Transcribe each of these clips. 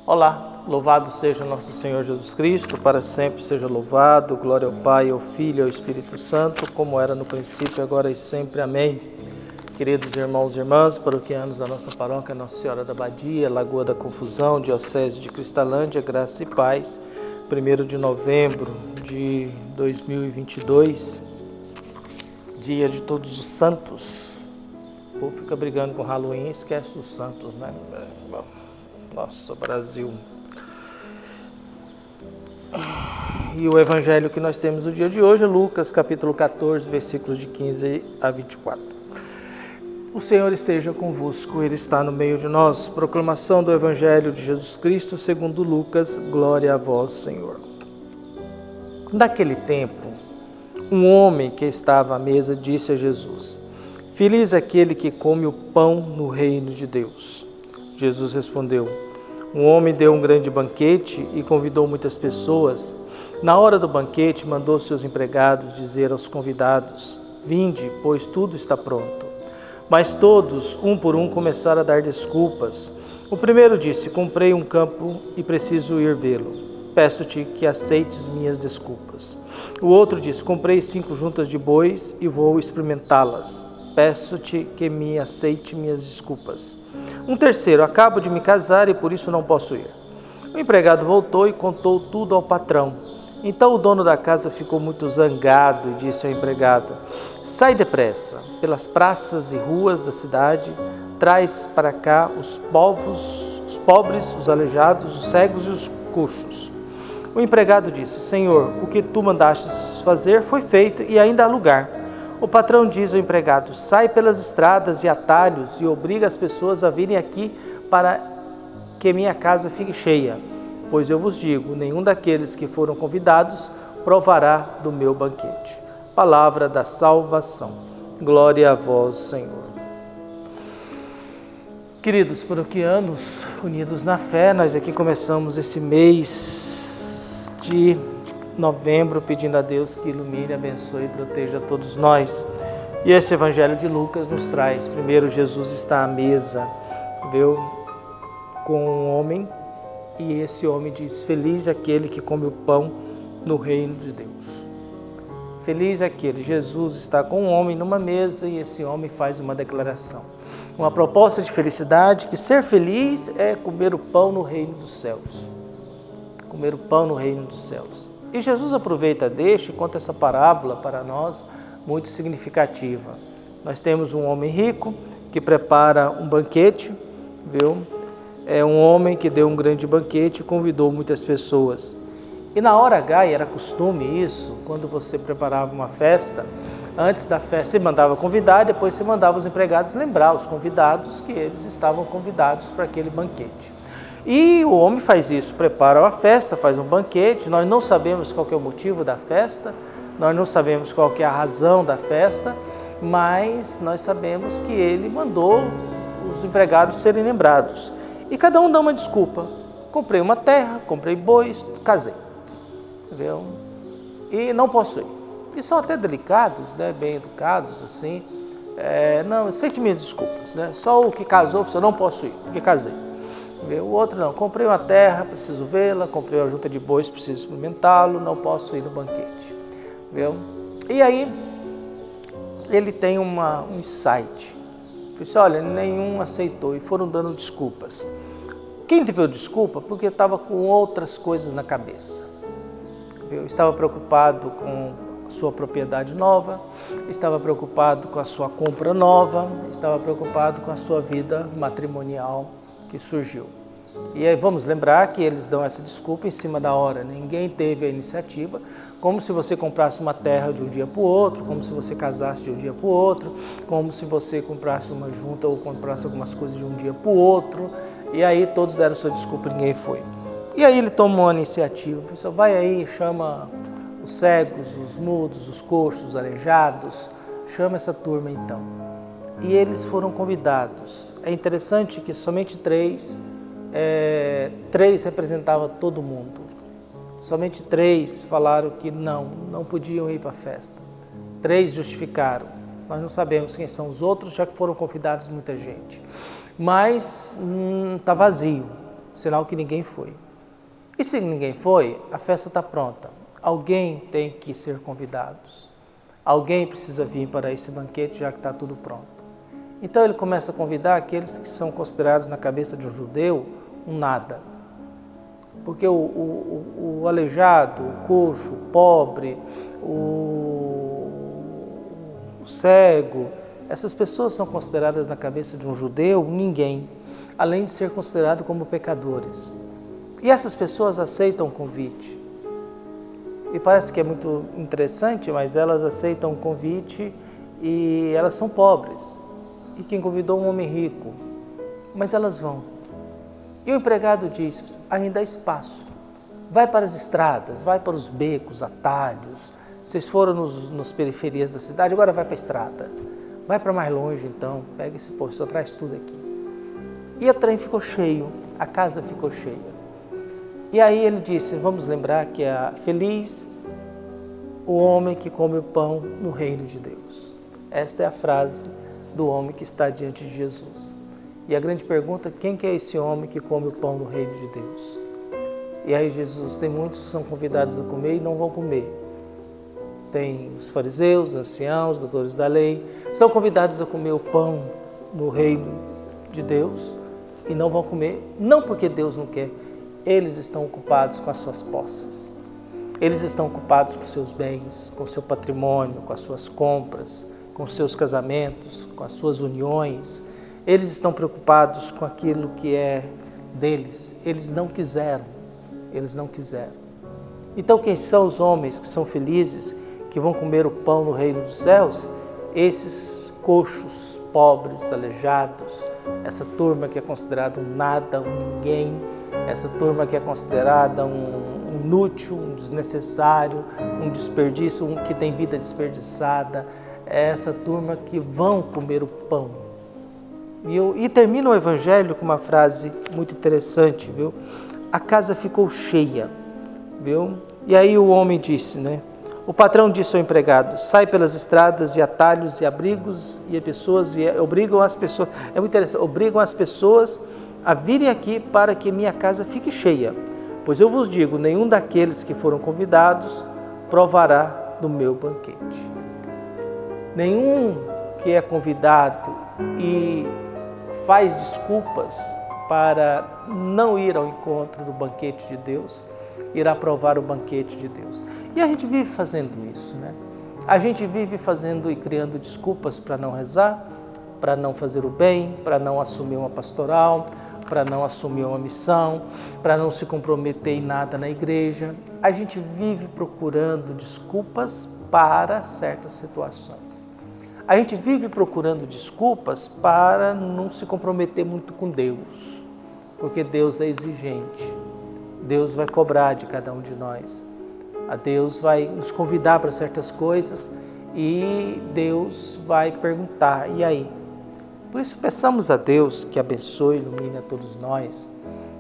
Olá, louvado seja nosso Senhor Jesus Cristo, para sempre seja louvado, glória ao Pai, ao Filho e ao Espírito Santo, como era no princípio, agora e sempre. Amém. Queridos irmãos e irmãs, paroquianos da nossa paróquia Nossa Senhora da Badia, Lagoa da Confusão, Diocese de Cristalândia, graça e paz, 1º de novembro de 2022, dia de Todos os Santos. O povo fica brigando com Halloween e esquece os santos, né? Nossa, Brasil. E o evangelho que nós temos no dia de hoje é Lucas, capítulo 14, versículos de 15 a 24. O Senhor esteja convosco, Ele está no meio de nós. Proclamação do evangelho de Jesus Cristo segundo Lucas, glória a vós, Senhor. Naquele tempo, um homem que estava à mesa disse a Jesus: Feliz aquele que come o pão no reino de Deus. Jesus respondeu: Um homem deu um grande banquete e convidou muitas pessoas. Na hora do banquete, mandou seus empregados dizer aos convidados: Vinde, pois tudo está pronto. Mas todos, um por um, começaram a dar desculpas. O primeiro disse: Comprei um campo e preciso ir vê-lo. Peço-te que aceites minhas desculpas. O outro disse: Comprei 5 juntas de bois e vou experimentá-las. Peço-te que me aceite minhas desculpas. Um terceiro: Acabo de me casar e por isso não posso ir. O empregado voltou e contou tudo ao patrão. Então o dono da casa ficou muito zangado e disse ao empregado: Sai depressa, pelas praças e ruas da cidade, traz para cá os pobres, os aleijados, os cegos e os coxos. O empregado disse: Senhor, o que tu mandastes fazer foi feito e ainda há lugar. O patrão diz ao empregado: Sai pelas estradas e atalhos e obriga as pessoas a virem aqui para que minha casa fique cheia. Pois eu vos digo, nenhum daqueles que foram convidados provará do meu banquete. Palavra da salvação. Glória a vós, Senhor. Queridos paroquianos, unidos na fé, nós aqui começamos esse mês de novembro, pedindo a Deus que ilumine, abençoe e proteja todos nós. E esse evangelho de Lucas nos traz, primeiro, Jesus está à mesa, viu, com um homem, e esse homem diz: Feliz aquele que come o pão no reino de Deus. Feliz aquele. Jesus está com um homem numa mesa e esse homem faz uma declaração. Uma proposta de felicidade, que ser feliz é comer o pão no reino dos céus. Comer o pão no reino dos céus. E Jesus aproveita, deixa e conta essa parábola para nós, muito significativa. Nós temos um homem rico que prepara um banquete, viu? É um homem que deu um grande banquete e convidou muitas pessoas. E na hora H, era costume isso, quando você preparava uma festa, antes da festa você mandava convidar, depois você mandava os empregados lembrar os convidados que eles estavam convidados para aquele banquete. E o homem faz isso, prepara uma festa, faz um banquete, nós não sabemos qual que é o motivo da festa, nós não sabemos qual que é a razão da festa, mas nós sabemos que ele mandou os empregados serem lembrados. E cada um dá uma desculpa. Comprei uma terra, comprei bois, casei. Entendeu? E não posso ir. E são até delicados, né? Bem educados, assim. Não, aceite minhas desculpas, né? Só o que casou, eu não posso ir, porque casei. O outro não, comprei uma terra, preciso vê-la, comprei uma junta de bois, preciso experimentá-lo, não posso ir no banquete. Viu? E aí, ele tem um insight. Disse: olha, nenhum aceitou e foram dando desculpas. Quem te pediu desculpa? Porque estava com outras coisas na cabeça. Viu? Estava preocupado com a sua propriedade nova, estava preocupado com a sua compra nova, estava preocupado com a sua vida matrimonial que surgiu. E aí vamos lembrar que eles dão essa desculpa em cima da hora. Ninguém teve a iniciativa, como se você comprasse uma terra de um dia para o outro, como se você casasse de um dia para o outro, como se você comprasse uma junta ou comprasse algumas coisas de um dia para o outro. E aí todos deram sua desculpa e ninguém foi. E aí ele tomou a iniciativa, falou: vai aí, chama os cegos, os mudos, os coxos, os aleijados, chama essa turma então. E eles foram convidados. É interessante que somente três representavam todo mundo. Somente 3 falaram que não podiam ir para a festa. 3 justificaram. Nós não sabemos quem são os outros, já que foram convidados muita gente. Mas está vazio. sinal que ninguém foi. E se ninguém foi, a festa está pronta. Alguém tem que ser convidado. Alguém precisa vir para esse banquete, já que está tudo pronto. Então ele começa a convidar aqueles que são considerados na cabeça de um judeu um nada. Porque o aleijado, o coxo, o pobre, o cego, essas pessoas são consideradas na cabeça de um judeu um ninguém, além de ser considerados como pecadores. E essas pessoas aceitam o convite. E parece que é muito interessante, mas elas aceitam o convite e elas são pobres. E quem convidou um homem rico, mas elas vão. E o empregado diz, ainda há espaço. Vai para as estradas, vai para os becos, atalhos. Vocês foram nas periferias da cidade, agora vai para a estrada. Vai para mais longe então, pega esse posto, traz tudo aqui. E o trem ficou cheio, a casa ficou cheia. E aí ele disse, vamos lembrar que é feliz o homem que come o pão no reino de Deus. Esta é a frase do homem que está diante de Jesus. E a grande pergunta, quem que é esse homem que come o pão no reino de Deus? E aí Jesus, tem muitos que são convidados a comer e não vão comer. Tem os fariseus, anciãos, doutores da lei, são convidados a comer o pão no reino de Deus e não vão comer, não porque Deus não quer, eles estão ocupados com as suas posses. Eles estão ocupados com seus bens, com seu patrimônio, com as suas compras, com os seus casamentos, com as suas uniões. Eles estão preocupados com aquilo que é deles. Eles não quiseram. Então, quem são os homens que são felizes, que vão comer o pão no reino dos céus? Esses coxos, pobres, aleijados, essa turma que é considerada um nada, um ninguém, essa turma que é considerada um inútil, um desnecessário, um desperdício, um que tem vida desperdiçada, é essa turma que vão comer o pão. E termina o Evangelho com uma frase muito interessante, viu? A casa ficou cheia, viu? E aí o homem disse, né? O patrão disse ao empregado, sai pelas estradas e atalhos e abrigos e obrigam as pessoas, é muito interessante, obrigam as pessoas a virem aqui para que minha casa fique cheia. Pois eu vos digo, nenhum daqueles que foram convidados provará do meu banquete. Nenhum que é convidado e faz desculpas para não ir ao encontro do banquete de Deus, irá provar o banquete de Deus. E a gente vive fazendo isso, né? A gente vive fazendo e criando desculpas para não rezar, para não fazer o bem, para não assumir uma pastoral, para não assumir uma missão, para não se comprometer em nada na igreja. A gente vive procurando desculpas para certas situações. A gente vive procurando desculpas para não se comprometer muito com Deus, porque Deus é exigente. Deus vai cobrar de cada um de nós. A Deus vai nos convidar para certas coisas e Deus vai perguntar, e aí? Por isso peçamos a Deus que abençoe e ilumine a todos nós,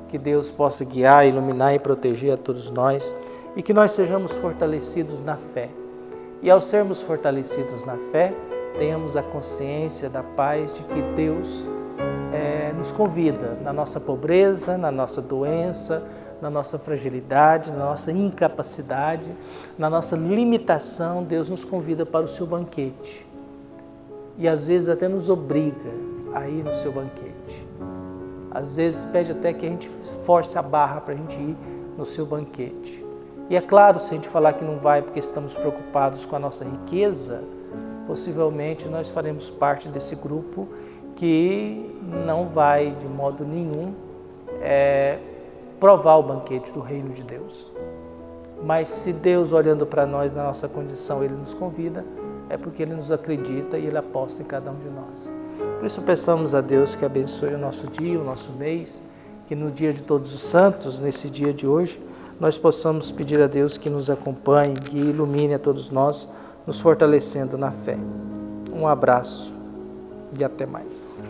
que Deus possa guiar, iluminar e proteger a todos nós e que nós sejamos fortalecidos na fé. E ao sermos fortalecidos na fé, tenhamos a consciência da paz de que Deus nos convida na nossa pobreza, na nossa doença, na nossa fragilidade, na nossa incapacidade, na nossa limitação. Deus nos convida para o seu banquete. E às vezes até nos obriga a ir no seu banquete. Às vezes pede até que a gente force a barra para a gente ir no seu banquete. E é claro, se a gente falar que não vai porque estamos preocupados com a nossa riqueza, possivelmente nós faremos parte desse grupo que não vai de modo nenhum provar o banquete do reino de Deus. Mas se Deus, olhando para nós na nossa condição, Ele nos convida, é porque Ele nos acredita e Ele aposta em cada um de nós. Por isso peçamos a Deus que abençoe o nosso dia, o nosso mês, que no dia de todos os santos, nesse dia de hoje, nós possamos pedir a Deus que nos acompanhe, que ilumine a todos nós, nos fortalecendo na fé. Um abraço e até mais.